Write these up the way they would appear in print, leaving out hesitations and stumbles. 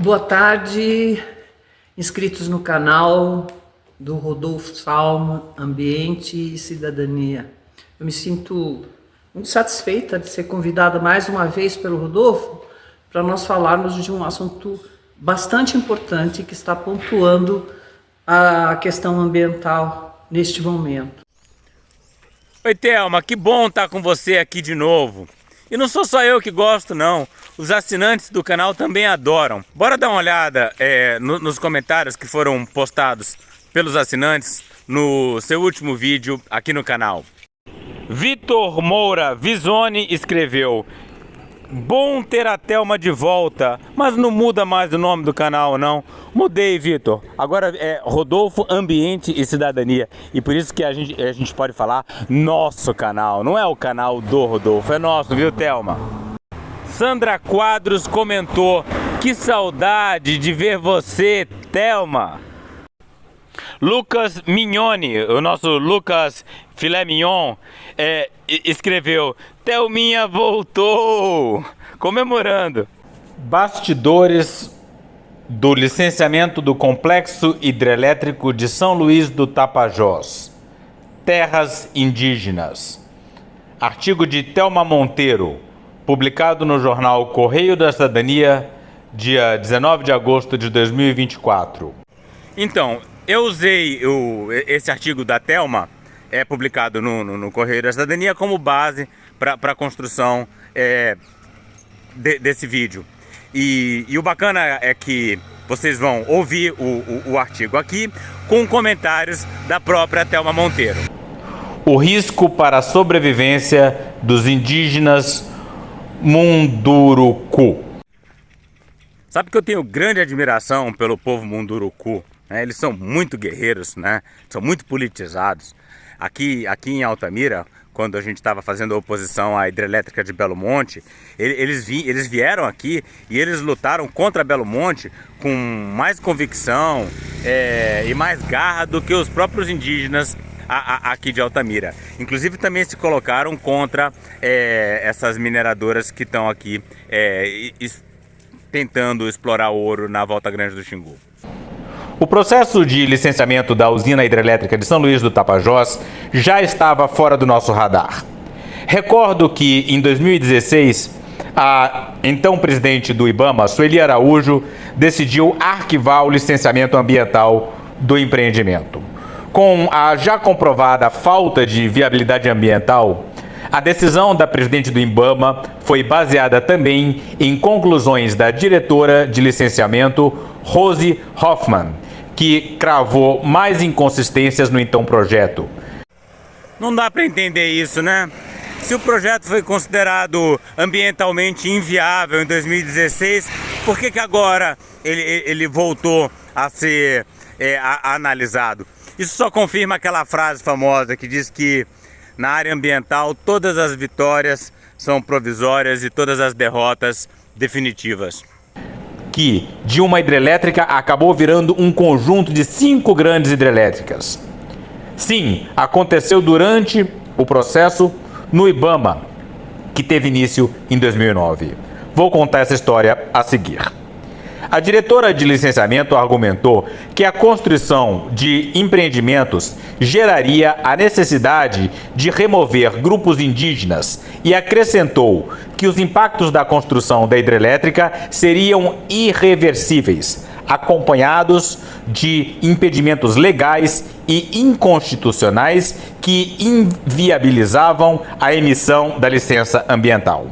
Boa tarde, inscritos no canal do Rodolfo Salma, Ambiente e Cidadania. Eu me sinto muito satisfeita de ser convidada mais uma vez pelo Rodolfo para nós falarmos de um assunto bastante importante que está pontuando a questão ambiental neste momento. Oi, Thelma, que bom estar com você aqui de novo. E não sou só eu que gosto, não. Os assinantes do canal também adoram. Bora dar uma olhada nos comentários que foram postados pelos assinantes no seu último vídeo aqui no canal. Vitor Moura Visoni escreveu: bom ter a Thelma de volta, mas não muda mais o nome do canal, não. Mudei, Vitor. Agora é Rodolfo Ambiente e Cidadania. E por isso que a gente pode falar nosso canal. Não é o canal do Rodolfo, é nosso, viu, Thelma? Sandra Quadros comentou: que saudade de ver você, Thelma. Lucas Mignoni, o nosso Lucas Filé Mignon, escreveu: Thelminha voltou, comemorando. Bastidores do licenciamento do Complexo Hidrelétrico de São Luís do Tapajós. Terras indígenas. Artigo de Thelma Monteiro, publicado no jornal Correio da Cidadania, dia 19 de agosto de 2024. Então, eu usei esse artigo da Thelma, publicado no Correio da Cidadania, como base para a construção desse vídeo. E o bacana é que vocês vão ouvir o artigo aqui com comentários da própria Thelma Monteiro. O risco para a sobrevivência dos indígenas Munduruku. Sabe que eu tenho grande admiração pelo povo Munduruku, né? Eles são muito guerreiros, né? São muito politizados. Aqui em Altamira, quando a gente estava fazendo a oposição à hidrelétrica de Belo Monte, eles vieram aqui e eles lutaram contra Belo Monte com mais convicção e mais garra do que os próprios indígenas aqui de Altamira. Inclusive também se colocaram contra essas mineradoras que estão aqui tentando explorar ouro na Volta Grande do Xingu. O processo de licenciamento da usina hidrelétrica de São Luís do Tapajós já estava fora do nosso radar. Recordo que, em 2016, a então presidente do IBAMA, Sueli Araújo, decidiu arquivar o licenciamento ambiental do empreendimento. Com a já comprovada falta de viabilidade ambiental, a decisão da presidente do IBAMA foi baseada também em conclusões da diretora de licenciamento, Rose Hoffmann, que cravou mais inconsistências no então projeto. Não dá para entender isso, né? Se o projeto foi considerado ambientalmente inviável em 2016, por que agora ele voltou a ser analisado? Isso só confirma aquela frase famosa que diz que na área ambiental todas as vitórias são provisórias e todas as derrotas definitivas. Que de uma hidrelétrica acabou virando um conjunto de 5 grandes hidrelétricas. Sim, aconteceu durante o processo no IBAMA, que teve início em 2009. Vou contar essa história a seguir. A diretora de licenciamento argumentou que a construção de empreendimentos geraria a necessidade de remover grupos indígenas e acrescentou que os impactos da construção da hidrelétrica seriam irreversíveis, acompanhados de impedimentos legais e inconstitucionais que inviabilizavam a emissão da licença ambiental.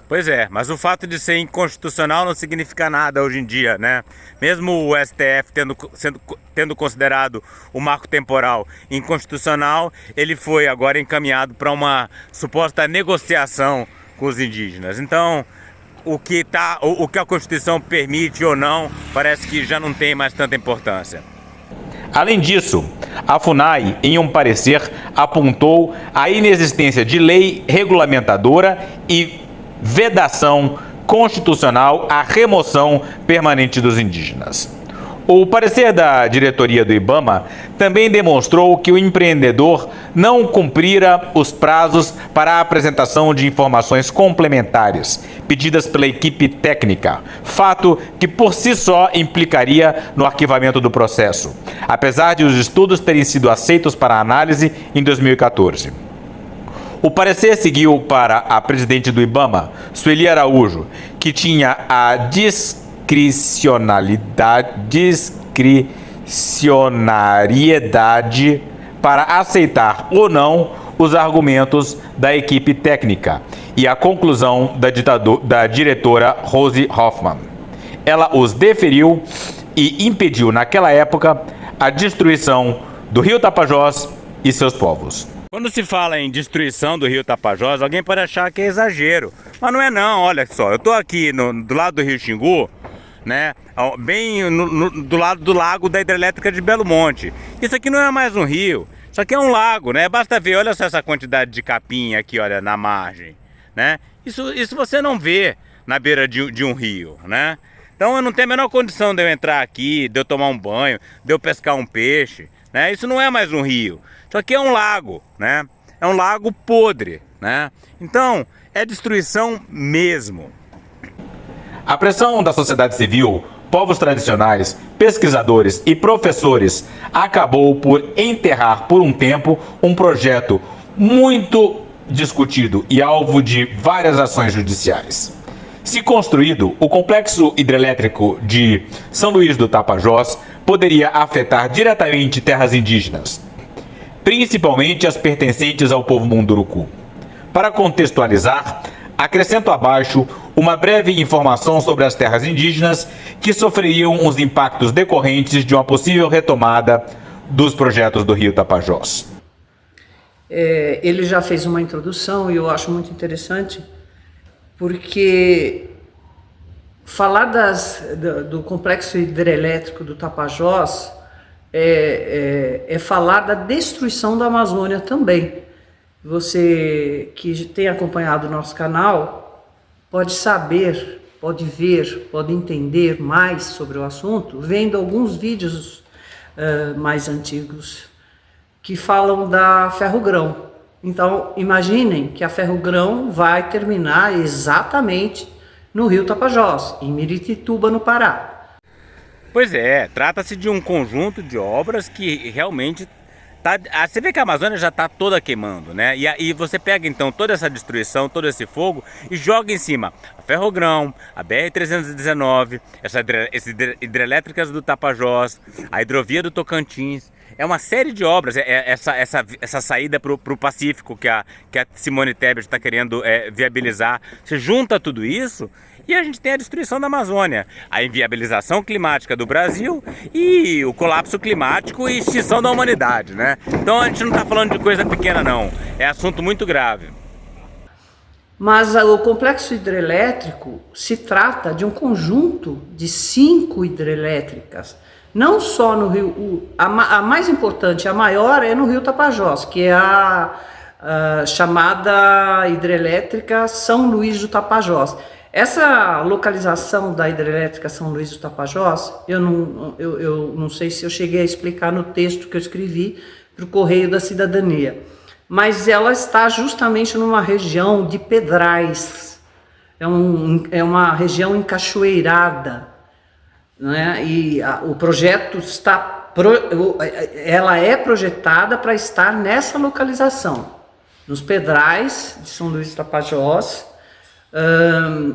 Pois é, mas o fato de ser inconstitucional não significa nada hoje em dia, né? Mesmo o STF tendo considerado o marco temporal inconstitucional, ele foi agora encaminhado para uma suposta negociação com os indígenas. Então, o que a Constituição permite ou não, parece que já não tem mais tanta importância. Além disso, a FUNAI, em um parecer, apontou a inexistência de lei regulamentadora e vedação constitucional à remoção permanente dos indígenas. O parecer da diretoria do IBAMA também demonstrou que o empreendedor não cumprira os prazos para a apresentação de informações complementares pedidas pela equipe técnica, fato que por si só implicaria no arquivamento do processo, apesar de os estudos terem sido aceitos para análise em 2014. O parecer seguiu para a presidente do IBAMA, Sueli Araújo, que tinha a discricionariedade para aceitar ou não os argumentos da equipe técnica e a conclusão da diretora Rose Hoffmann. Ela os deferiu e impediu, naquela época, a destruição do Rio Tapajós e seus povos. Quando se fala em destruição do Rio Tapajós, alguém pode achar que é exagero, mas não é não. Olha só, eu estou aqui do lado do Rio Xingu, né, bem do lado do lago da hidrelétrica de Belo Monte. Isso aqui não é mais um rio, isso aqui é um lago, né? Basta ver, olha só essa quantidade de capim aqui, olha, na margem, né? Isso você não vê na beira de um rio, né? Então eu não tenho a menor condição de eu entrar aqui, de eu tomar um banho, de eu pescar um peixe, né? Isso não é mais um rio, isso aqui é um lago, né? É um lago podre, né? Então é destruição mesmo. A pressão da sociedade civil, povos tradicionais, pesquisadores e professores acabou por enterrar por um tempo um projeto muito discutido e alvo de várias ações judiciais. Se construído, o complexo hidrelétrico de São Luís do Tapajós poderia afetar diretamente terras indígenas, principalmente as pertencentes ao povo Munduruku. Para contextualizar, acrescento abaixo uma breve informação sobre as terras indígenas que sofreriam os impactos decorrentes de uma possível retomada dos projetos do Rio Tapajós. Ele já fez uma introdução e eu acho muito interessante, porque falar do complexo hidrelétrico do Tapajós é falar da destruição da Amazônia também. Você que tem acompanhado o nosso canal pode saber, pode ver, pode entender mais sobre o assunto vendo alguns vídeos mais antigos que falam da Ferrogrão. Então, imaginem que a Ferrogrão vai terminar exatamente no Rio Tapajós, em Miritituba, no Pará. Pois é, trata-se de um conjunto de obras que realmente você vê que a Amazônia já está toda queimando, né? E você pega então toda essa destruição, todo esse fogo e joga em cima a Ferrogrão, a BR-319, essas hidrelétricas do Tapajós, a hidrovia do Tocantins. É uma série de obras, essa saída para o Pacífico que a Simone Tebet está querendo viabilizar. Você junta tudo isso e a gente tem a destruição da Amazônia, a inviabilização climática do Brasil e o colapso climático e extinção da humanidade, né? Então a gente não está falando de coisa pequena não, é assunto muito grave. Mas o complexo hidrelétrico se trata de um conjunto de 5 hidrelétricas. Não só no Rio, a mais importante, a maior é no Rio Tapajós, que é a chamada hidrelétrica São Luís do Tapajós. Essa localização da hidrelétrica São Luís do Tapajós, eu não sei se eu cheguei a explicar no texto que eu escrevi para o Correio da Cidadania, mas ela está justamente numa região de pedrais, é uma região encachoeirada, né? E o projeto ela é projetada para estar nessa localização, nos pedrais de São Luís do Tapajós,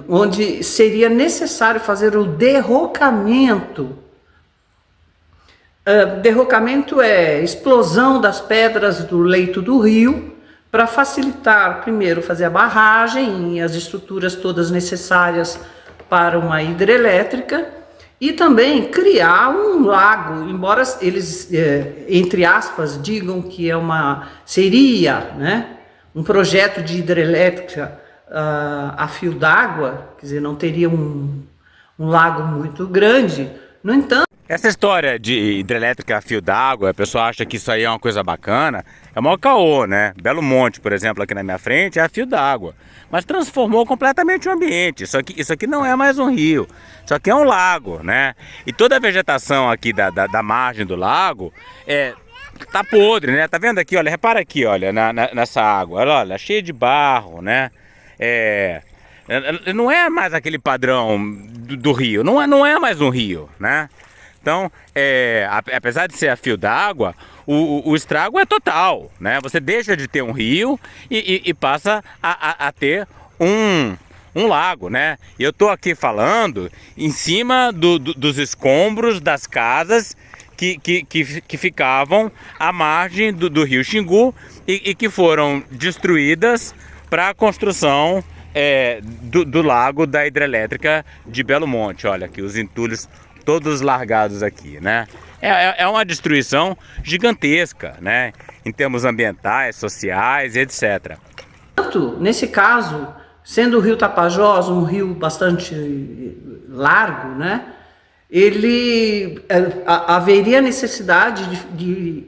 onde seria necessário fazer o derrocamento. Derrocamento é explosão das pedras do leito do rio para facilitar, primeiro, fazer a barragem e as estruturas todas necessárias para uma hidrelétrica e também criar um lago, embora eles, entre aspas, digam que seria, né, um projeto de hidrelétrica a fio d'água, quer dizer, não teria um lago muito grande. No entanto, Essa história de hidrelétrica a fio d'água, a pessoa acha que isso aí é uma coisa bacana, é o maior caô, né? Belo Monte, por exemplo, aqui na minha frente, é a fio d'água. Mas transformou completamente o ambiente. Isso aqui não é mais um rio, isso aqui é um lago, né? E toda a vegetação aqui da margem do lago tá podre, né? Tá vendo aqui, olha, repara aqui, olha, nessa água, olha, cheia de barro, né? Não é mais aquele padrão do rio, não é mais um rio, né? Então, apesar de ser a fio d'água, o estrago é total, né? Você deixa de ter um rio e passa a ter um lago, né? E eu tô aqui falando em cima dos escombros das casas que ficavam à margem do rio Xingu e que foram destruídas para a construção do lago da hidrelétrica de Belo Monte. Olha aqui os entulhos todos largados aqui, né? É uma destruição gigantesca, né? Em termos ambientais, sociais, etc. Nesse caso, sendo o rio Tapajós um rio bastante largo, né? Haveria necessidade de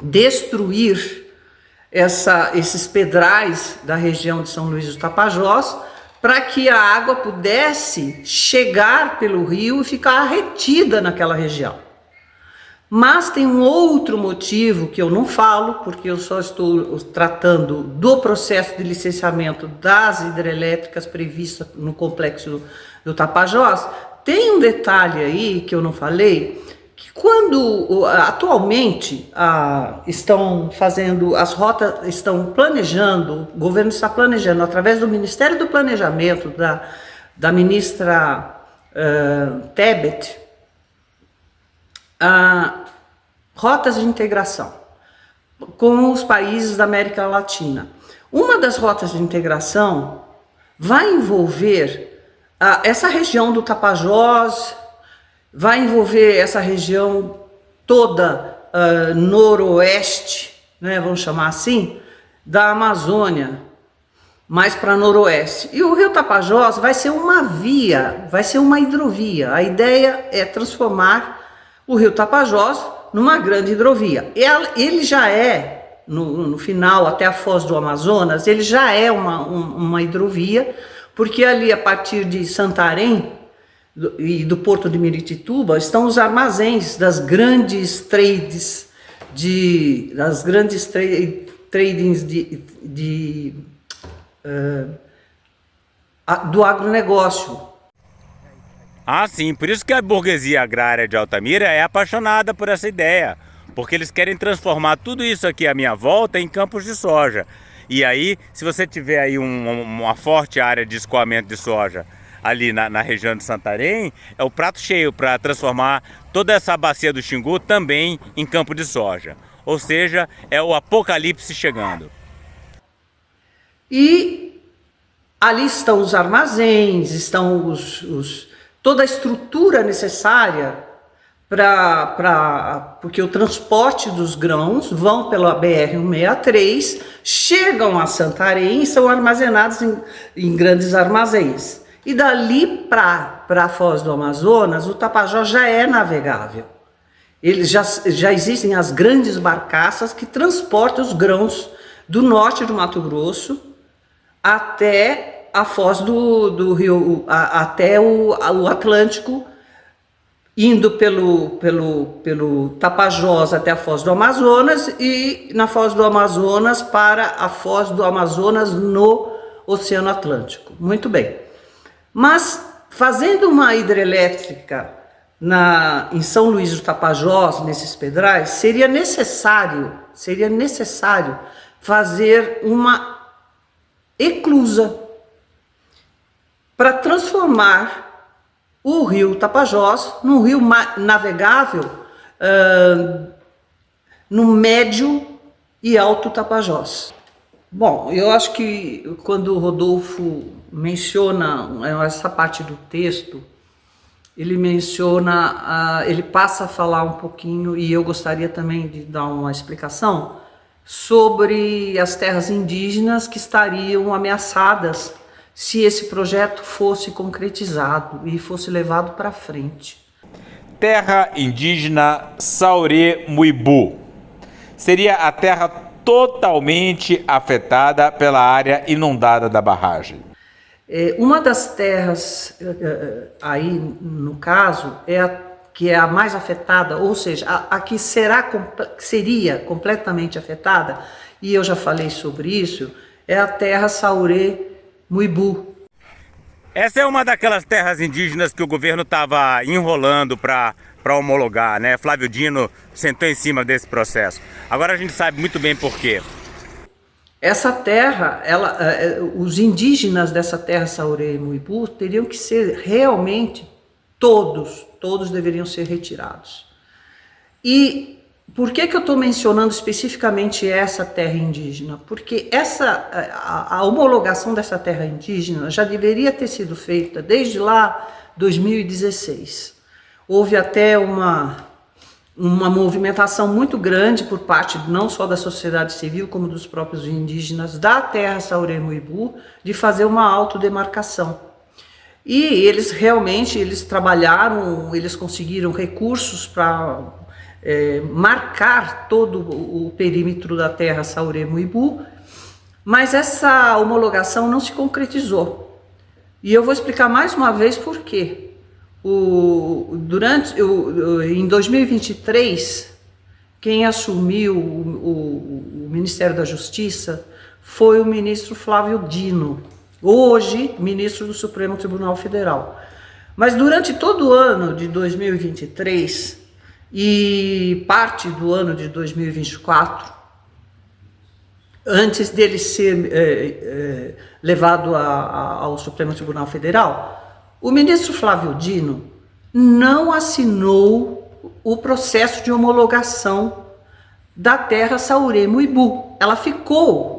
destruir esses pedrais da região de São Luís do Tapajós para que a água pudesse chegar pelo rio e ficar retida naquela região. Mas tem um outro motivo que eu não falo, porque eu só estou tratando do processo de licenciamento das hidrelétricas previstas no complexo do Tapajós. Tem um detalhe aí que eu não falei, que quando atualmente estão fazendo as rotas, estão planejando, o governo está planejando através do Ministério do Planejamento da ministra Tebet, rotas de integração com os países da América Latina. Uma das rotas de integração vai envolver essa região do Tapajós, vai envolver essa região toda noroeste, né, vamos chamar assim, da Amazônia, mais para noroeste. E o rio Tapajós vai ser uma via, vai ser uma hidrovia. A ideia é transformar o rio Tapajós numa grande hidrovia. Ele já é, no final, até a foz do Amazonas, ele já é uma hidrovia, porque ali a partir de Santarém e do porto de Miritituba estão os armazéns das grandes trades do agronegócio. Ah, sim, por isso que a burguesia agrária de Altamira é apaixonada por essa ideia, porque eles querem transformar tudo isso aqui à minha volta em campos de soja. E aí, se você tiver aí uma forte área de escoamento de soja ali na região de Santarém, é o prato cheio para transformar toda essa bacia do Xingu também em campo de soja. Ou seja, é o apocalipse chegando. E ali estão os armazéns, estão toda a estrutura necessária porque o transporte dos grãos vão pela BR-163, chegam a Santarém e são armazenados em grandes armazéns. E dali para a foz do Amazonas, o Tapajós já é navegável. Já existem as grandes barcaças que transportam os grãos do norte do Mato Grosso até a foz do rio, até o Atlântico, indo pelo Tapajós até a foz do Amazonas e na foz do Amazonas para a foz do Amazonas no Oceano Atlântico. Muito bem. Mas fazendo uma hidrelétrica em São Luís do Tapajós, nesses pedrais, seria necessário fazer uma eclusa para transformar o rio Tapajós num rio navegável no médio e alto Tapajós. Bom, eu acho que quando o Rodolfo menciona essa parte do texto, ele passa a falar um pouquinho, e eu gostaria também de dar uma explicação sobre as terras indígenas que estariam ameaçadas se esse projeto fosse concretizado e fosse levado para frente. Terra indígena Sauré-Muibu seria a terra totalmente afetada pela área inundada da barragem. Uma das terras aí, no caso, que é a mais afetada, ou seja, a que seria completamente afetada, e eu já falei sobre isso, é a terra Sauré-Muibu. Essa é uma daquelas terras indígenas que o governo estava enrolando para homologar, né? Flávio Dino sentou em cima desse processo. Agora a gente sabe muito bem por quê. Essa terra, os indígenas dessa terra Sauré-Muibu teriam que ser realmente todos deveriam ser retirados. E por que eu estou mencionando especificamente essa terra indígena? Porque a homologação dessa terra indígena já deveria ter sido feita desde lá 2016. Houve até uma movimentação muito grande por parte não só da sociedade civil, como dos próprios indígenas da terra Sauré-Muibu, de fazer uma autodemarcação. E eles trabalharam, eles conseguiram recursos para marcar todo o perímetro da terra Sauré-Muibu, mas essa homologação não se concretizou. E eu vou explicar mais uma vez por quê. Em 2023, quem assumiu o Ministério da Justiça foi o ministro Flávio Dino, hoje ministro do Supremo Tribunal Federal. Mas durante todo o ano de 2023 e parte do ano de 2024, antes dele ser levado ao Supremo Tribunal Federal, o ministro Flávio Dino não assinou o processo de homologação da terra Sauré-Muibu.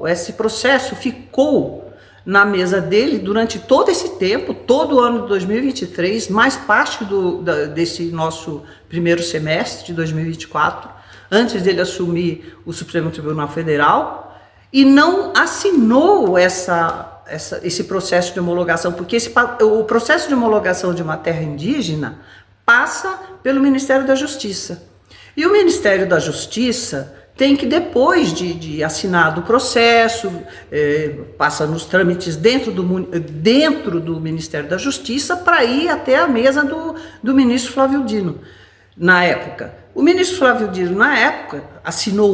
Esse processo ficou na mesa dele durante todo esse tempo, todo o ano de 2023, mais parte desse nosso primeiro semestre de 2024, antes dele assumir o Supremo Tribunal Federal, e não assinou esse processo de homologação, porque o processo de homologação de uma terra indígena passa pelo Ministério da Justiça. E o Ministério da Justiça tem que, depois de assinado o processo, passa nos trâmites dentro do Ministério da Justiça para ir até a mesa do ministro Flávio Dino, na época. O ministro Flávio Dino, na época, assinou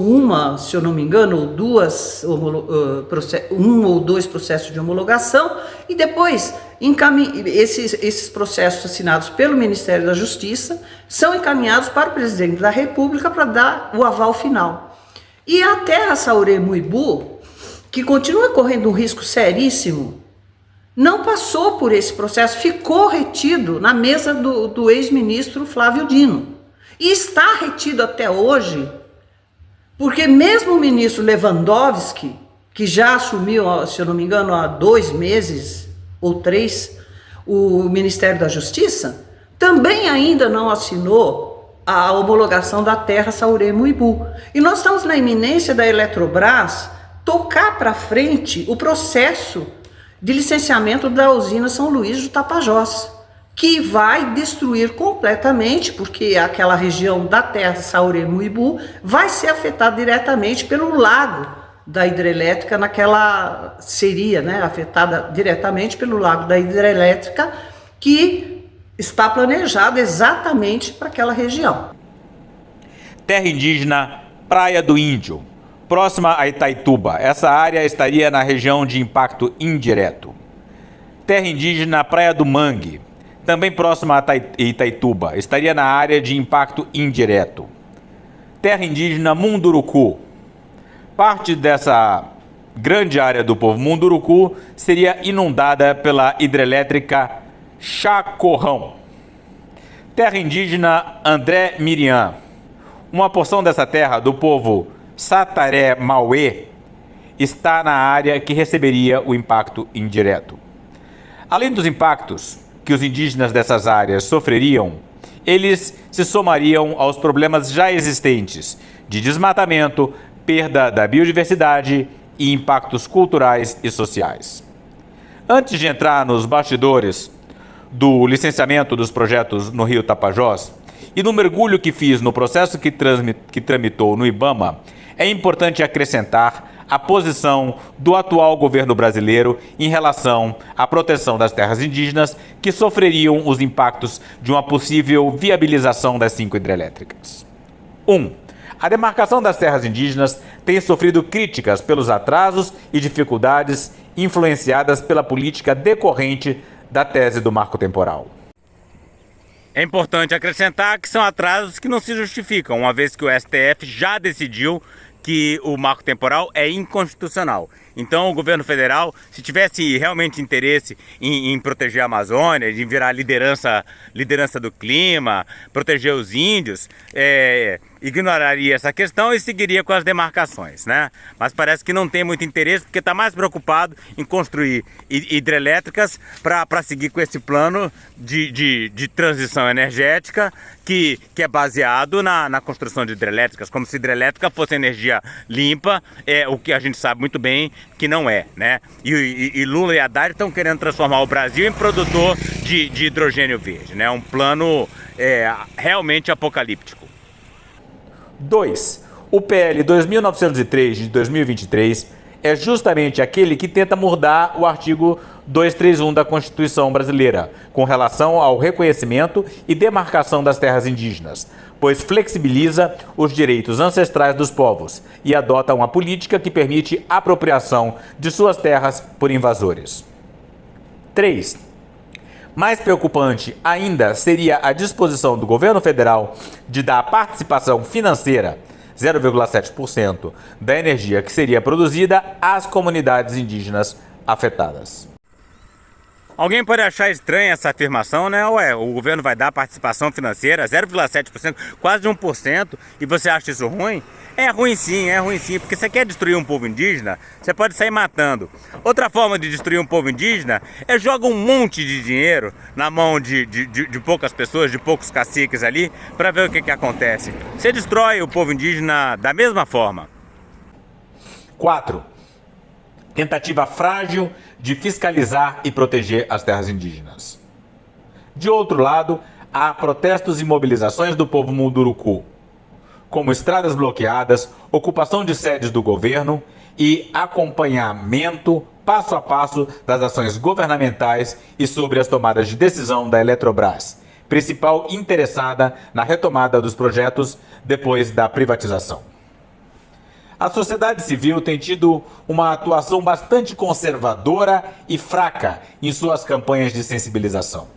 se eu não me engano, um ou dois processos de homologação, e depois esses processos assinados pelo Ministério da Justiça são encaminhados para o presidente da República para dar o aval final. E a terra Sauré-Muibu, que continua correndo um risco seríssimo, não passou por esse processo, ficou retido na mesa do ex-ministro Flávio Dino. E está retido até hoje, porque mesmo o ministro Lewandowski, que já assumiu, se eu não me engano, há 2 meses ou 3, o Ministério da Justiça, também ainda não assinou a homologação da terra Sauré-Muibu. E nós estamos na iminência da Eletrobras tocar para frente o processo de licenciamento da usina São Luís do Tapajós, que vai destruir completamente, porque aquela região da terra Sauré-Muibu vai ser afetada diretamente pelo lago da hidrelétrica, seria afetada diretamente pelo lago da hidrelétrica, que está planejado exatamente para aquela região. Terra indígena Praia do Índio, próxima a Itaituba. Essa área estaria na região de impacto indireto. Terra indígena Praia do Mangue, também próxima a Itaituba, estaria na área de impacto indireto. Terra indígena Munduruku. Parte dessa grande área do povo Munduruku seria inundada pela hidrelétrica Chacorrão. Terra indígena André Miriam. Uma porção dessa terra do povo Sataré-Mauê está na área que receberia o impacto indireto. Além dos impactos que os indígenas dessas áreas sofreriam, eles se somariam aos problemas já existentes de desmatamento, perda da biodiversidade e impactos culturais e sociais. Antes de entrar nos bastidores do licenciamento dos projetos no Rio Tapajós e no mergulho que fiz no processo que tramitou no IBAMA, é importante acrescentar a posição do atual governo brasileiro em relação à proteção das terras indígenas que sofreriam os impactos de uma possível viabilização das 5 hidrelétricas. 1. A demarcação das terras indígenas tem sofrido críticas pelos atrasos e dificuldades influenciadas pela política decorrente da tese do marco temporal. É importante acrescentar que são atrasos que não se justificam, uma vez que o STF já decidiu que o marco temporal é inconstitucional. Então o governo federal, se tivesse realmente interesse em proteger a Amazônia, em virar liderança do clima, proteger os índios, ignoraria essa questão e seguiria com as demarcações, né? Mas parece que não tem muito interesse porque está mais preocupado em construir hidrelétricas para seguir com esse plano de transição energética que é baseado na construção de hidrelétricas, como se hidrelétrica fosse energia limpa, o que a gente sabe muito bem que não é, né? E Lula e Haddad estão querendo transformar o Brasil em produtor de hidrogênio verde, né? Um plano realmente apocalíptico. 2. O PL 2903 de 2023 é justamente aquele que tenta mudar o artigo 231 da Constituição brasileira, com relação ao reconhecimento e demarcação das terras indígenas, pois flexibiliza os direitos ancestrais dos povos e adota uma política que permite a apropriação de suas terras por invasores. 3. Mais preocupante ainda seria a disposição do governo federal de dar participação financeira, 0,7%, da energia que seria produzida às comunidades indígenas afetadas. Alguém pode achar estranha essa afirmação, né? O governo vai dar participação financeira, 0,7%, quase 1%, e você acha isso ruim? É ruim sim, porque você quer destruir um povo indígena, você pode sair matando. Outra forma de destruir um povo indígena é jogar um monte de dinheiro na mão de poucas pessoas, de poucos caciques ali, para ver o que acontece. Você destrói o povo indígena da mesma forma. 4. Tentativa frágil de fiscalizar e proteger as terras indígenas. De outro lado, há protestos e mobilizações do povo munduruku, como estradas bloqueadas, ocupação de sedes do governo e acompanhamento passo a passo das ações governamentais e sobre as tomadas de decisão da Eletrobras, principal interessada na retomada dos projetos depois da privatização. A sociedade civil tem tido uma atuação bastante conservadora e fraca em suas campanhas de sensibilização,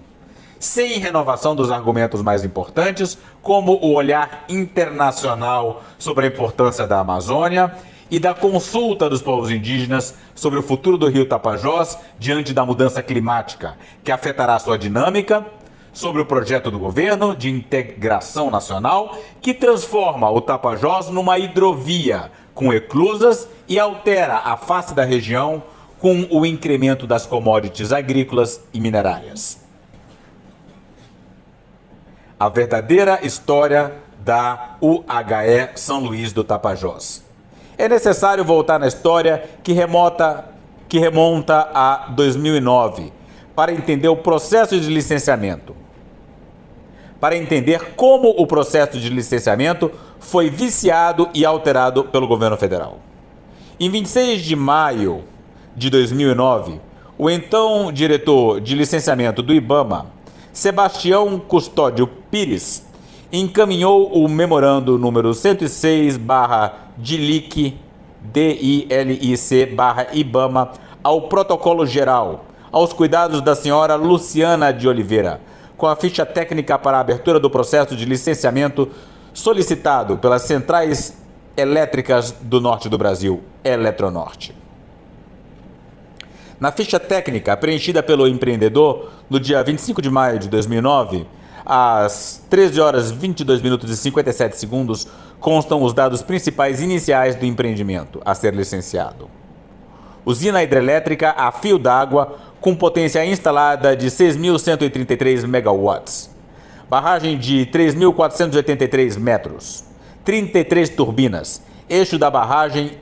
sem renovação dos argumentos mais importantes, como o olhar internacional sobre a importância da Amazônia e da consulta dos povos indígenas sobre o futuro do Rio Tapajós diante da mudança climática, que afetará sua dinâmica, sobre o projeto do governo de integração nacional, que transforma o Tapajós numa hidrovia com eclusas e altera a face da região com o incremento das commodities agrícolas e minerárias. A verdadeira história da UHE São Luís do Tapajós. É necessário voltar na história que remonta a 2009 para entender o processo de licenciamento. Para entender como o processo de licenciamento foi viciado e alterado pelo governo federal. Em 26 de maio de 2009, o então diretor de licenciamento do IBAMA, Sebastião Custódio Pires, encaminhou o memorando número 106/DILIC/IBAMA ao protocolo geral, aos cuidados da senhora Luciana de Oliveira, com a ficha técnica para a abertura do processo de licenciamento solicitado pelas Centrais Elétricas do Norte do Brasil, Eletronorte. Na ficha técnica preenchida pelo empreendedor no dia 25 de maio de 2009, às 13 horas 22 minutos e 57 segundos, constam os dados principais iniciais do empreendimento a ser licenciado. Usina hidrelétrica a fio d'água com potência instalada de 6.133 megawatts. Barragem de 3.483 metros. 33 turbinas. Eixo da barragem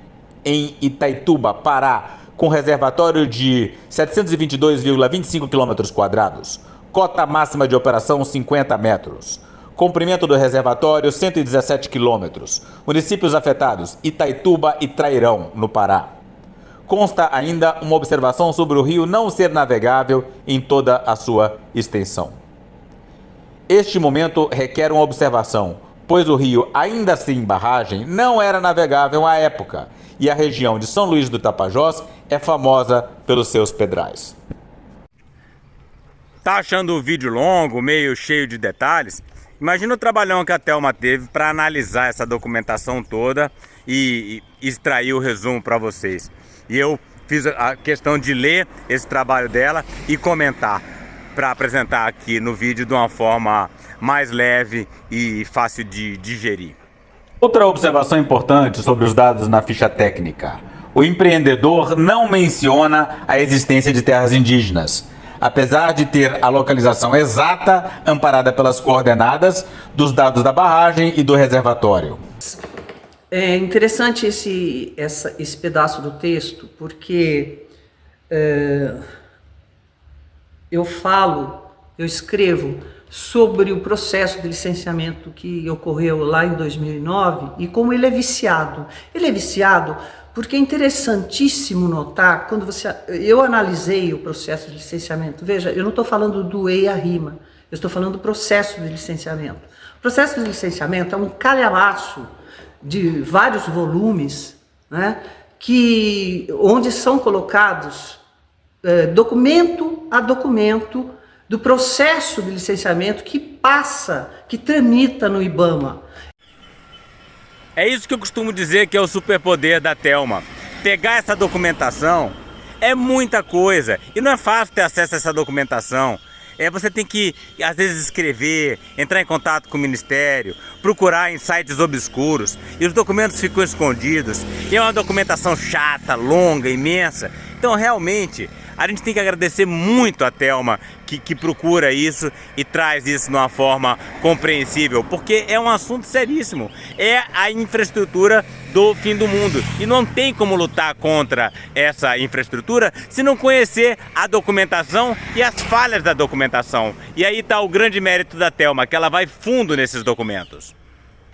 em Itaituba, Pará, com reservatório de 722,25 km², cota máxima de operação 50 metros. Comprimento do reservatório 117 km. Municípios afetados: Itaituba e Trairão, no Pará. Consta ainda uma observação sobre o rio não ser navegável em toda a sua extensão. Este momento requer uma observação, pois o rio, ainda sem barragem, não era navegável à época, e a região de São Luís do Tapajós é famosa pelos seus pedrais. Tá achando o vídeo longo, meio cheio de detalhes? Imagina o trabalhão que a Thelma teve para analisar essa documentação toda e extrair o resumo para vocês. E eu fiz a questão de ler esse trabalho dela e comentar, para apresentar aqui no vídeo de uma forma mais leve e fácil de digerir. Outra observação importante sobre os dados na ficha técnica: o empreendedor não menciona a existência de terras indígenas, apesar de ter a localização exata amparada pelas coordenadas dos dados da barragem e do reservatório. É interessante esse pedaço do texto, porque eu escrevo sobre o processo de licenciamento que ocorreu lá em 2009 e como ele é viciado. Ele é viciado porque é interessantíssimo notar, eu analisei o processo de licenciamento. Veja, eu não estou falando do EIA-RIMA, eu estou falando do processo de licenciamento. O processo de licenciamento é um calhamaço de vários volumes, né, onde são colocados documento a documento do processo de licenciamento que tramita no IBAMA. É isso que eu costumo dizer que é o superpoder da Thelma. Pegar essa documentação é muita coisa e não é fácil ter acesso a essa documentação. Você tem que, às vezes, escrever, entrar em contato com o Ministério, procurar em sites obscuros e os documentos ficam escondidos. E é uma documentação chata, longa, imensa. Então, realmente, a gente tem que agradecer muito a Thelma que procura isso e traz isso de uma forma compreensível, porque é um assunto seríssimo. É a infraestrutura do fim do mundo e não tem como lutar contra essa infraestrutura se não conhecer a documentação e as falhas da documentação. E aí está o grande mérito da Thelma, que ela vai fundo nesses documentos.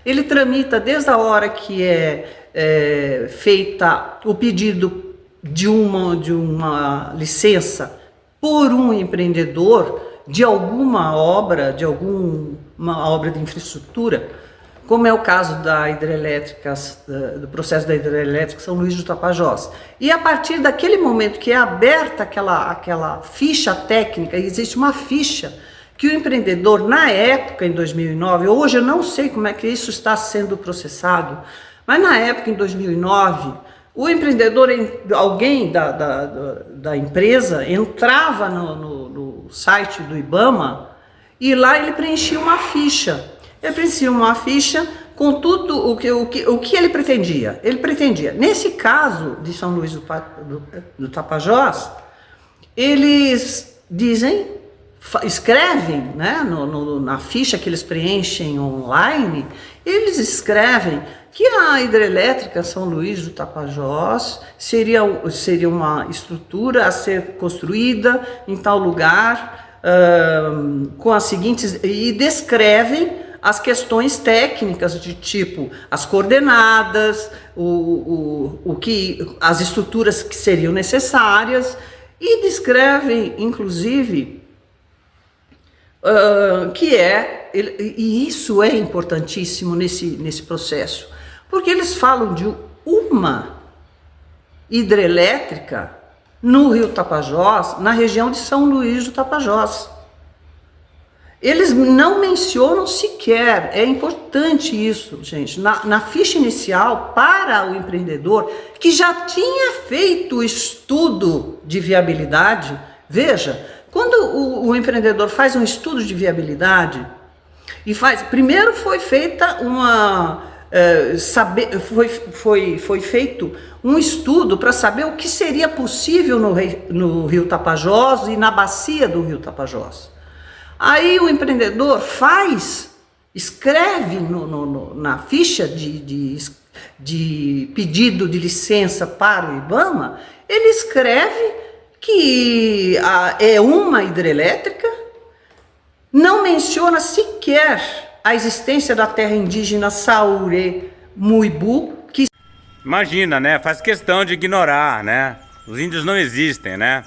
Ele tramita desde a hora que é feita o pedido de uma licença por um empreendedor de alguma obra, uma obra de infraestrutura, como é o caso da hidrelétrica, do processo da hidrelétrica São Luís do Tapajós. E a partir daquele momento que é aberta aquela ficha técnica, existe uma ficha que o empreendedor, na época, em 2009, hoje eu não sei como é que isso está sendo processado, mas na época, em 2009, o empreendedor, alguém da empresa, entrava no site do IBAMA e lá ele preenchia uma ficha. Ele preenchia uma ficha com tudo o que ele pretendia. Ele pretendia, nesse caso de São Luís do Tapajós, eles escrevem, né, na ficha que eles preenchem online, eles escrevem que a hidrelétrica São Luís do Tapajós seria uma estrutura a ser construída em tal lugar, com as seguintes, e descrevem as questões técnicas de tipo as coordenadas, as estruturas que seriam necessárias, e descrevem, inclusive, e isso é importantíssimo nesse processo, porque eles falam de uma hidrelétrica no Rio Tapajós, na região de São Luís do Tapajós. Eles não mencionam sequer, é importante isso, gente, na ficha inicial para o empreendedor que já tinha feito o estudo de viabilidade. Veja, quando o empreendedor faz um estudo de viabilidade e primeiro foi feita foi feito um estudo para saber o que seria possível no Rio Tapajós e na bacia do Rio Tapajós. Aí o empreendedor escreve na ficha de pedido de licença para o IBAMA, ele escreve que é uma hidrelétrica, não menciona sequer a existência da terra indígena Sauré-Muibu, que... Imagina, né? Faz questão de ignorar, né? Os índios não existem, né?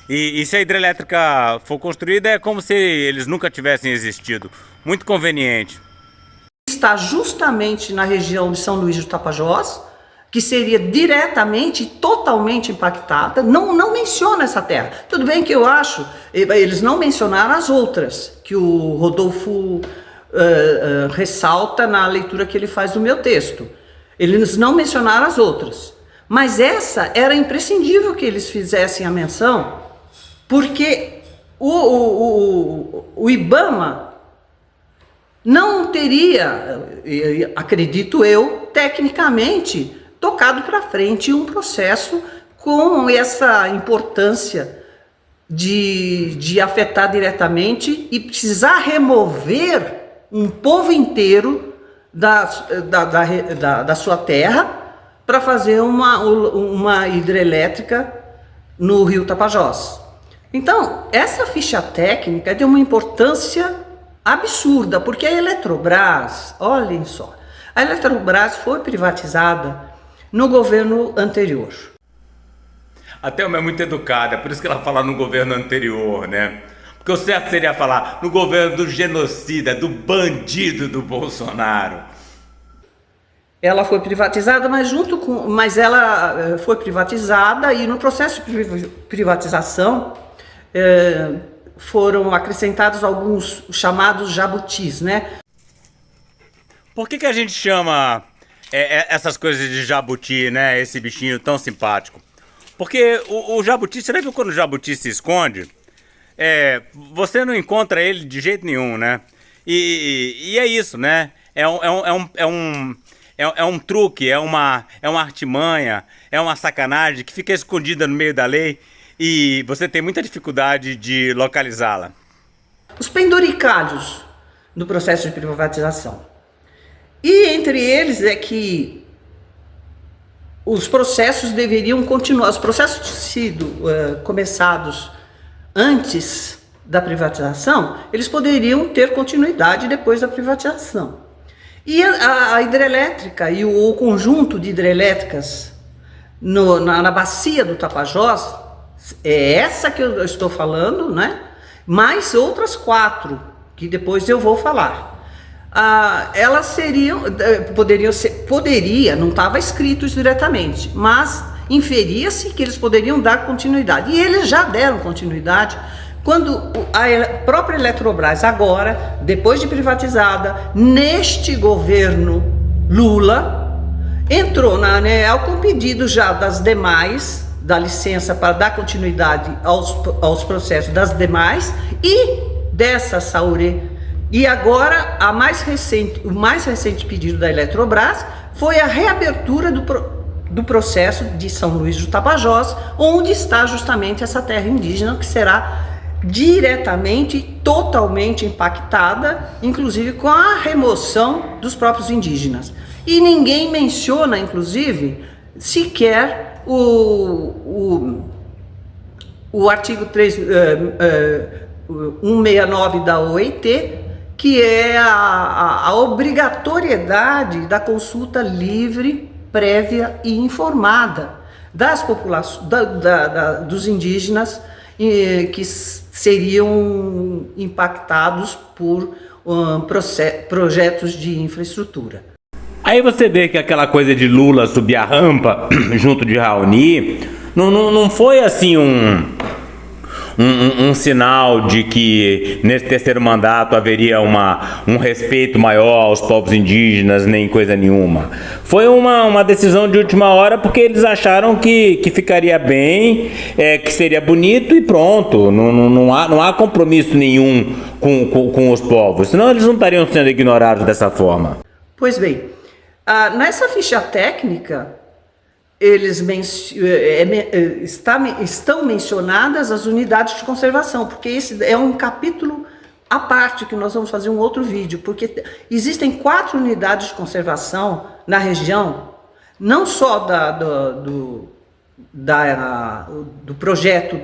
E se a hidrelétrica for construída, é como se eles nunca tivessem existido. Muito conveniente. Está justamente na região de São Luís do Tapajós, que seria diretamente e totalmente impactada, não menciona essa terra. Tudo bem que eu acho, eles não mencionaram as outras, que o Rodolfo ressalta na leitura que ele faz do meu texto. Eles não mencionaram as outras, mas essa era imprescindível que eles fizessem a menção, porque o IBAMA não teria, acredito eu, tecnicamente, tocado para frente um processo com essa importância de afetar diretamente e precisar remover um povo inteiro da sua terra para fazer uma hidrelétrica no rio Tapajós. Então, essa ficha técnica é de uma importância absurda, porque a Eletrobras, olhem só, a Eletrobras foi privatizada no governo anterior. A Thelma é muito educada, por isso que ela fala no governo anterior, né? Porque o certo seria falar no governo do genocida, do bandido do Bolsonaro. Ela foi privatizada, mas ela foi privatizada e no processo de privatização foram acrescentados alguns chamados jabutis, né? Por que a gente chama essas coisas de jabuti, né? Esse bichinho tão simpático? Porque o jabuti, você viu quando o jabuti se esconde? Você não encontra ele de jeito nenhum, né? E é isso, né? É um truque, é uma artimanha, é uma sacanagem que fica escondida no meio da lei e você tem muita dificuldade de localizá-la. Os penduricalhos do processo de privatização. E entre eles é que os processos deveriam continuar. Os processos tinham sido começados antes da privatização, eles poderiam ter continuidade depois da privatização. E a hidrelétrica e o conjunto de hidrelétricas na bacia do Tapajós, é essa que eu estou falando, né? Mais outras 4, que depois eu vou falar. Elas poderia, não estava escrito isso diretamente, mas inferia-se que eles poderiam dar continuidade. E eles já deram continuidade quando a própria Eletrobras agora, depois de privatizada, neste governo Lula, entrou na ANEEL com pedido já das demais, da licença para dar continuidade aos processos das demais e dessa Sauré. E agora, o mais recente pedido da Eletrobras foi a reabertura do processo de São Luís do Tapajós, onde está justamente essa terra indígena que será diretamente, totalmente impactada, inclusive com a remoção dos próprios indígenas. E ninguém menciona, inclusive, sequer o artigo 169 da OIT, que é a obrigatoriedade da consulta livre, prévia e informada das populações, dos indígenas que seriam impactados por projetos de infraestrutura. Aí você vê que aquela coisa de Lula subir a rampa junto de Raoni não foi assim um sinal de que nesse terceiro mandato haveria um respeito maior aos povos indígenas, nem coisa nenhuma. Foi uma decisão de última hora porque eles acharam que ficaria bem, que seria bonito e pronto. Não há compromisso nenhum com os povos, senão eles não estariam sendo ignorados dessa forma. Pois bem, nessa ficha técnica, eles estão mencionadas as unidades de conservação, porque esse é um capítulo à parte que nós vamos fazer um outro vídeo, porque existem 4 unidades de conservação na região não só do projeto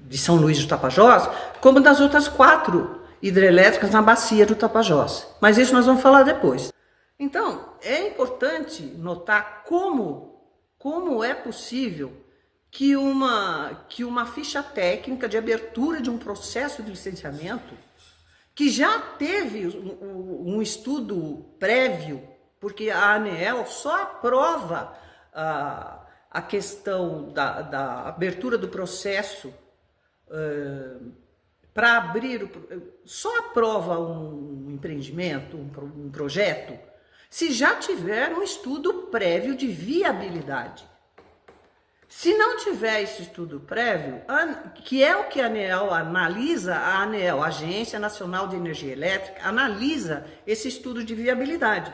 de São Luís do Tapajós, como das outras 4 hidrelétricas na bacia do Tapajós. Mas isso nós vamos falar depois. Então, é importante notar como é possível que uma ficha técnica de abertura de um processo de licenciamento, que já teve um estudo prévio, porque a ANEEL só aprova a questão da abertura do processo para abrir, só aprova um empreendimento, um projeto, se já tiver um estudo prévio de viabilidade. Se não tiver esse estudo prévio, que é o que a ANEEL analisa, a ANEEL, Agência Nacional de Energia Elétrica, analisa esse estudo de viabilidade.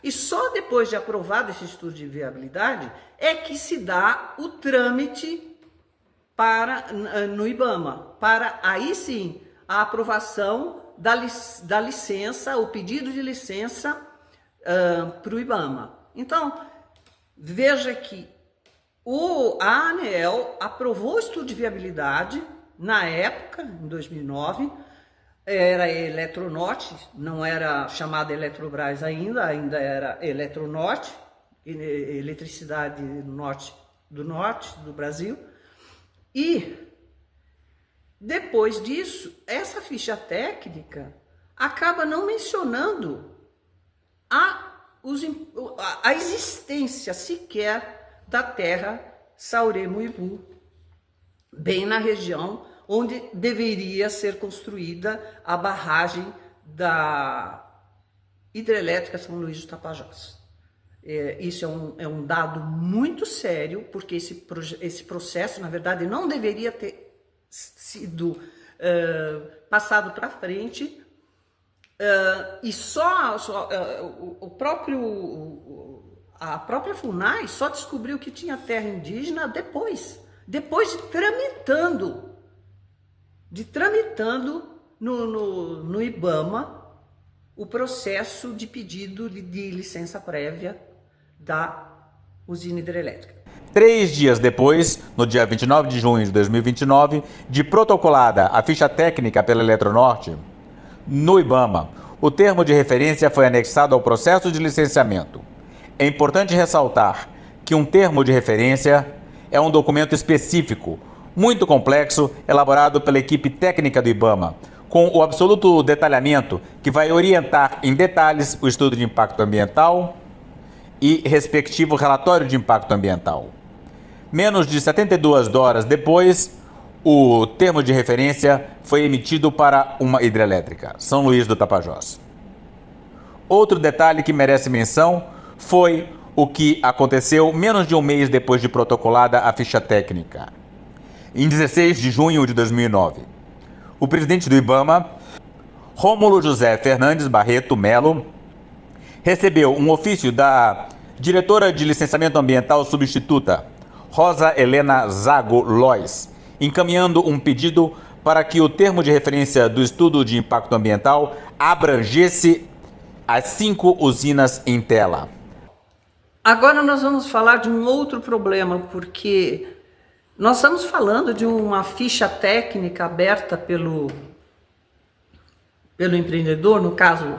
E só depois de aprovado esse estudo de viabilidade é que se dá o trâmite no IBAMA, para aí sim a aprovação da licença, o pedido de licença para o IBAMA. Então, veja que a ANEEL aprovou o estudo de viabilidade na época, em 2009, era a Eletronorte, não era chamada Eletrobras ainda era Eletronorte, Eletricidade do Norte do Brasil. E depois disso, essa ficha técnica acaba não mencionando a existência sequer da terra Sauré-Muibu, bem na região onde deveria ser construída a barragem da hidrelétrica São Luís do Tapajós. Isso é um dado muito sério, porque esse processo, na verdade, não deveria ter sido passado para frente, e a própria FUNAI só descobriu que tinha terra indígena depois de tramitando no IBAMA o processo de pedido de licença prévia da usina hidrelétrica. 3 dias depois, no dia 29 de junho de 2029, de protocolada a ficha técnica pela Eletronorte, no IBAMA, o termo de referência foi anexado ao processo de licenciamento. É importante ressaltar que um termo de referência é um documento específico, muito complexo, elaborado pela equipe técnica do IBAMA, com o absoluto detalhamento que vai orientar em detalhes o estudo de impacto ambiental e respectivo relatório de impacto ambiental. Menos de 72 horas depois, o termo de referência foi emitido para uma hidrelétrica, São Luís do Tapajós. Outro detalhe que merece menção foi o que aconteceu menos de um mês depois de protocolada a ficha técnica. Em 16 de junho de 2009, o presidente do IBAMA, Rômulo José Fernandes Barreto Melo, recebeu um ofício da diretora de licenciamento ambiental substituta, Rosa Helena Zago Lois, encaminhando um pedido para que o termo de referência do estudo de impacto ambiental abrangesse as 5 usinas em tela. Agora nós vamos falar de um outro problema, porque nós estamos falando de uma ficha técnica aberta pelo empreendedor, no caso,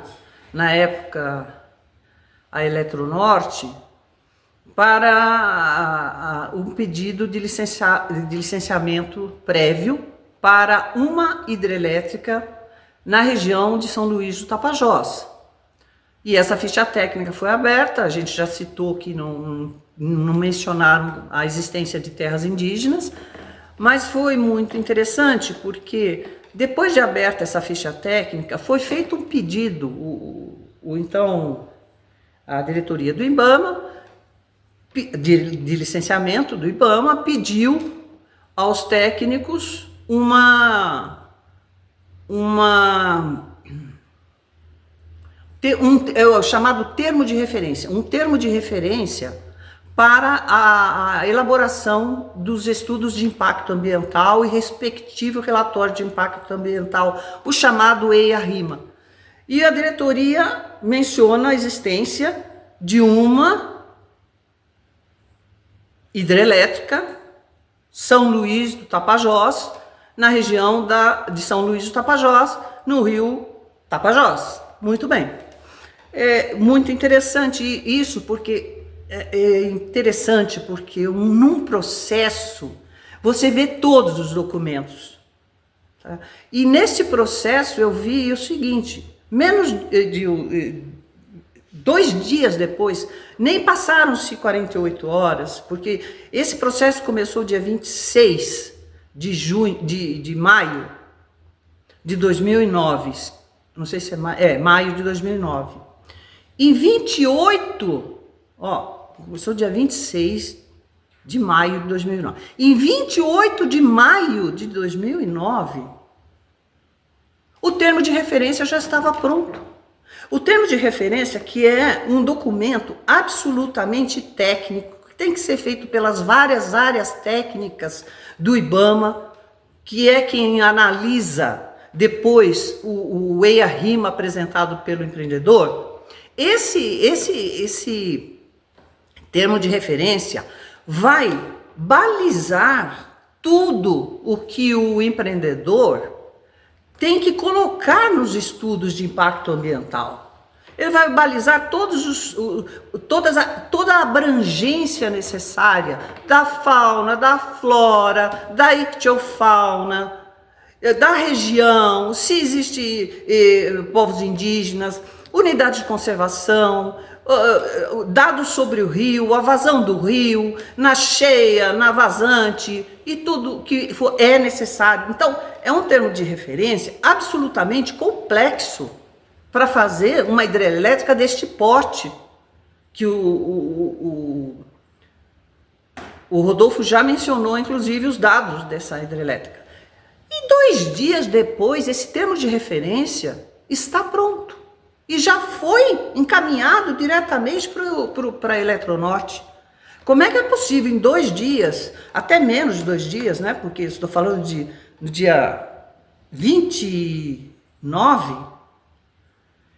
na época, a Eletronorte, para um pedido de licenciamento prévio para uma hidrelétrica na região de São Luís do Tapajós. E essa ficha técnica foi aberta, a gente já citou que não mencionaram a existência de terras indígenas, mas foi muito interessante porque depois de aberta essa ficha técnica, foi feito um pedido, então a diretoria do IBAMA, de licenciamento do IBAMA, pediu aos técnicos o chamado termo de referência, um termo de referência para a elaboração dos estudos de impacto ambiental e respectivo relatório de impacto ambiental, o chamado EIA-RIMA. E a diretoria menciona a existência de uma hidrelétrica São Luís do Tapajós, na região de São Luís do Tapajós, no rio Tapajós. Muito bem. É muito interessante isso, porque num processo você vê todos os documentos. Tá? E nesse processo eu vi o seguinte, menos de 2 dias depois, nem passaram-se 48 horas, porque esse processo começou dia 26 de maio de 2009, não sei se maio de 2009. Em 28, começou dia 26 de maio de 2009. Em 28 de maio de 2009, o termo de referência já estava pronto. O termo de referência, que é um documento absolutamente técnico, que tem que ser feito pelas várias áreas técnicas do IBAMA, que é quem analisa depois o EIA-RIMA apresentado pelo empreendedor. Esse termo de referência vai balizar tudo o que o empreendedor tem que colocar nos estudos de impacto ambiental. Ele vai balizar toda a abrangência necessária da fauna, da flora, da ictiofauna, da região, se existe povos indígenas, unidades de conservação, dados sobre o rio, a vazão do rio, na cheia, na vazante e tudo que é necessário. Então, é um termo de referência absolutamente complexo para fazer uma hidrelétrica deste porte, que o Rodolfo já mencionou, inclusive, os dados dessa hidrelétrica. E 2 dias depois, esse termo de referência está pronto. E já foi encaminhado diretamente para a Eletronorte. Como é que é possível em 2 dias, até menos de 2 dias, né? Porque estou falando do dia 29,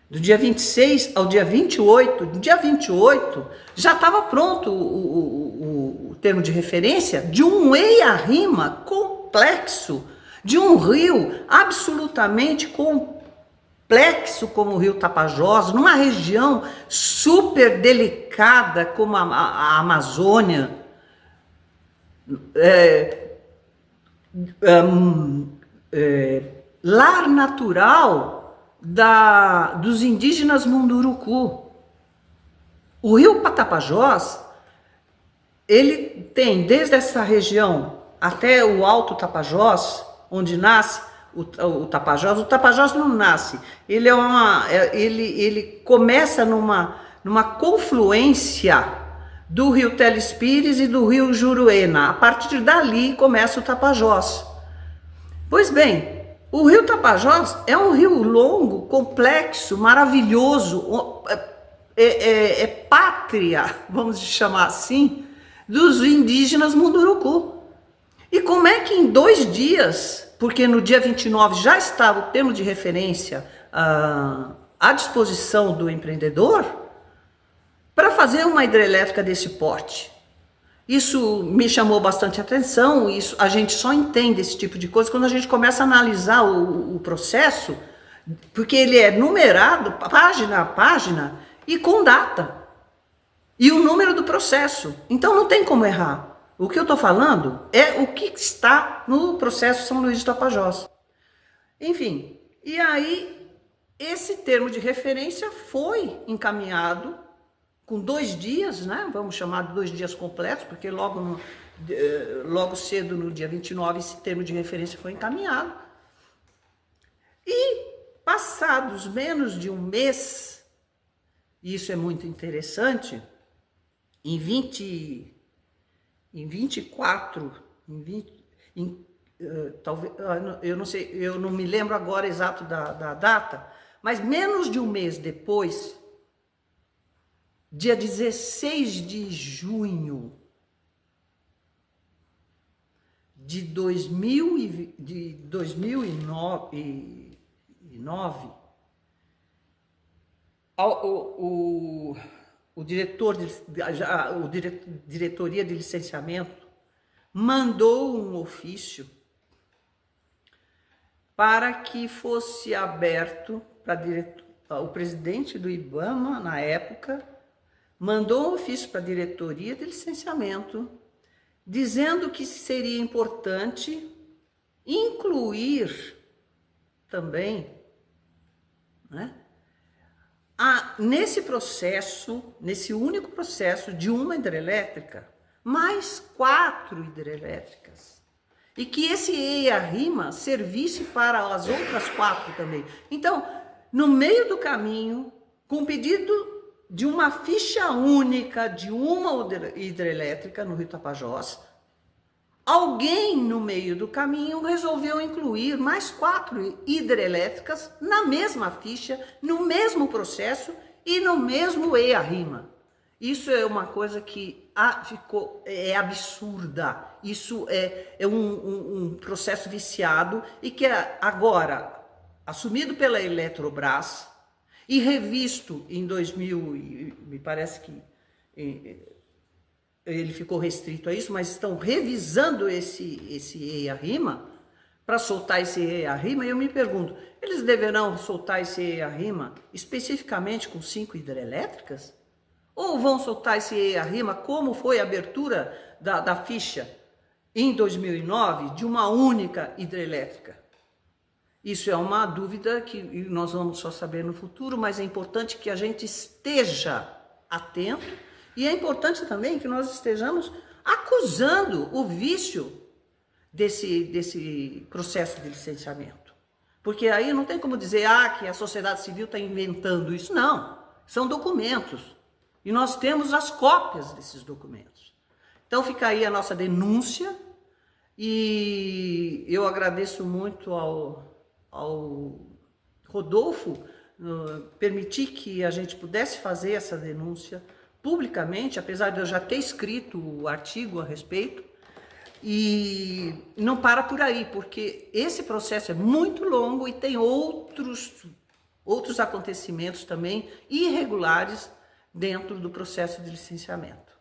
do dia 26 ao dia 28, do dia 28 já estava pronto o termo de referência de um EIA-RIMA complexo, de um rio absolutamente complexo como o rio Tapajós, numa região super delicada como a Amazônia, lar natural dos indígenas Munduruku. O rio Tapajós, ele tem desde essa região até o Alto Tapajós, onde nasce o Tapajós. O Tapajós não nasce, ele começa numa confluência do rio Telespires e do rio Juruena. A partir dali começa o Tapajós. Pois bem, o rio Tapajós é um rio longo, complexo, maravilhoso, é pátria, vamos chamar assim, dos indígenas Munduruku. E como é que em 2 dias, porque no dia 29 já estava o termo de referência à disposição do empreendedor, para fazer uma hidrelétrica desse porte? Isso me chamou bastante atenção. Isso, a gente só entende esse tipo de coisa quando a gente começa a analisar o processo, porque ele é numerado página a página e com data e o número do processo. Então não tem como errar. O que eu estou falando é o que está no processo São Luís do Tapajós. Enfim, e aí esse termo de referência foi encaminhado com 2 dias, né? Vamos chamar de 2 dias completos, porque logo cedo, no dia 29, esse termo de referência foi encaminhado. E passados menos de 1 mês, e isso é muito interessante, em 24, talvez, eu não sei, eu não me lembro agora exato da data, mas menos de 1 mês depois, dia 16 de junho de 2009, diretoria de licenciamento mandou um ofício para que fosse aberto para o presidente do IBAMA, na época, mandou um ofício para a diretoria de licenciamento, dizendo que seria importante incluir também, né, nesse processo, nesse único processo de uma hidrelétrica, mais 4 hidrelétricas. E que esse EIA-RIMA servisse para as outras 4 também. Então, no meio do caminho, com pedido de uma ficha única de uma hidrelétrica no Rio Tapajós, alguém no meio do caminho resolveu incluir mais 4 hidrelétricas na mesma ficha, no mesmo processo e no mesmo EIA-RIMA. Isso é uma coisa que é absurda. Isso é um processo viciado e que é agora assumido pela Eletrobras e revisto em 2000, me parece que ele ficou restrito a isso, mas estão revisando esse EIA-RIMA para soltar esse EIA-RIMA, e eu me pergunto, eles deverão soltar esse EIA-RIMA especificamente com 5 hidrelétricas? Ou vão soltar esse EIA-RIMA como foi a abertura da ficha em 2009 de uma única hidrelétrica? Isso é uma dúvida que nós vamos só saber no futuro, mas é importante que a gente esteja atento e é importante também que nós estejamos acusando o vício desse processo de licenciamento. Porque aí não tem como dizer que a sociedade civil está inventando isso. Não, são documentos. E nós temos as cópias desses documentos. Então fica aí a nossa denúncia e eu agradeço muito ao Rodolfo permitir que a gente pudesse fazer essa denúncia publicamente, apesar de eu já ter escrito o artigo a respeito, e não para por aí, porque esse processo é muito longo e tem outros acontecimentos também irregulares dentro do processo de licenciamento.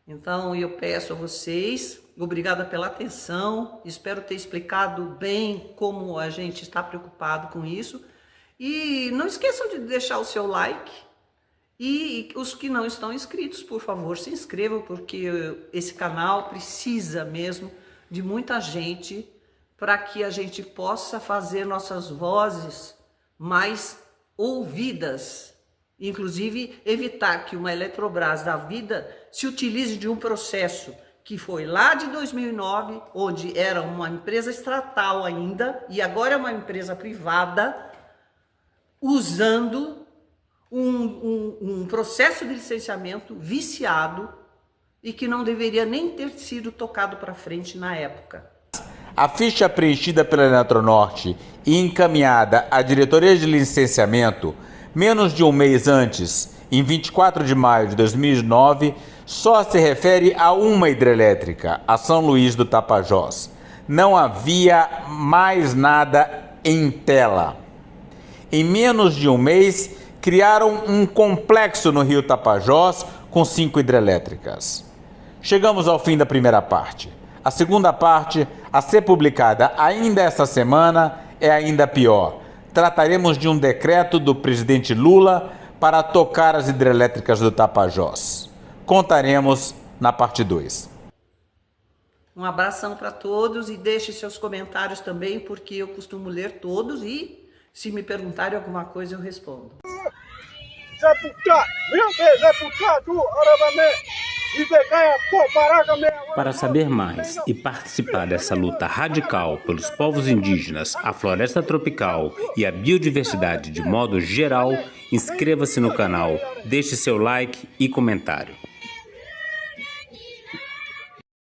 Então, eu peço a vocês, obrigada pela atenção, espero ter explicado bem como a gente está preocupado com isso, e não esqueçam de deixar o seu like, e os que não estão inscritos, por favor, se inscrevam, porque esse canal precisa mesmo de muita gente para que a gente possa fazer nossas vozes mais ouvidas, inclusive evitar que uma Eletrobras da vida se utilize de um processo que foi lá de 2009, onde era uma empresa estatal ainda, e agora é uma empresa privada, usando um processo de licenciamento viciado e que não deveria nem ter sido tocado para frente na época. A ficha preenchida pela Eletronorte e encaminhada à diretoria de licenciamento menos de um mês antes, em 24 de maio de 2009, só se refere a uma hidrelétrica, a São Luís do Tapajós. Não havia mais nada em tela. Em menos de um mês, criaram um complexo no Rio Tapajós com 5 hidrelétricas. Chegamos ao fim da primeira parte. A segunda parte, a ser publicada ainda esta semana, é ainda pior. Trataremos de um decreto do presidente Lula para tocar as hidrelétricas do Tapajós. Contaremos na parte 2. Um abração para todos e deixe seus comentários também, porque eu costumo ler todos e se me perguntarem alguma coisa eu respondo. Para saber mais e participar dessa luta radical pelos povos indígenas, a floresta tropical e a biodiversidade de modo geral, inscreva-se no canal, deixe seu like e comentário.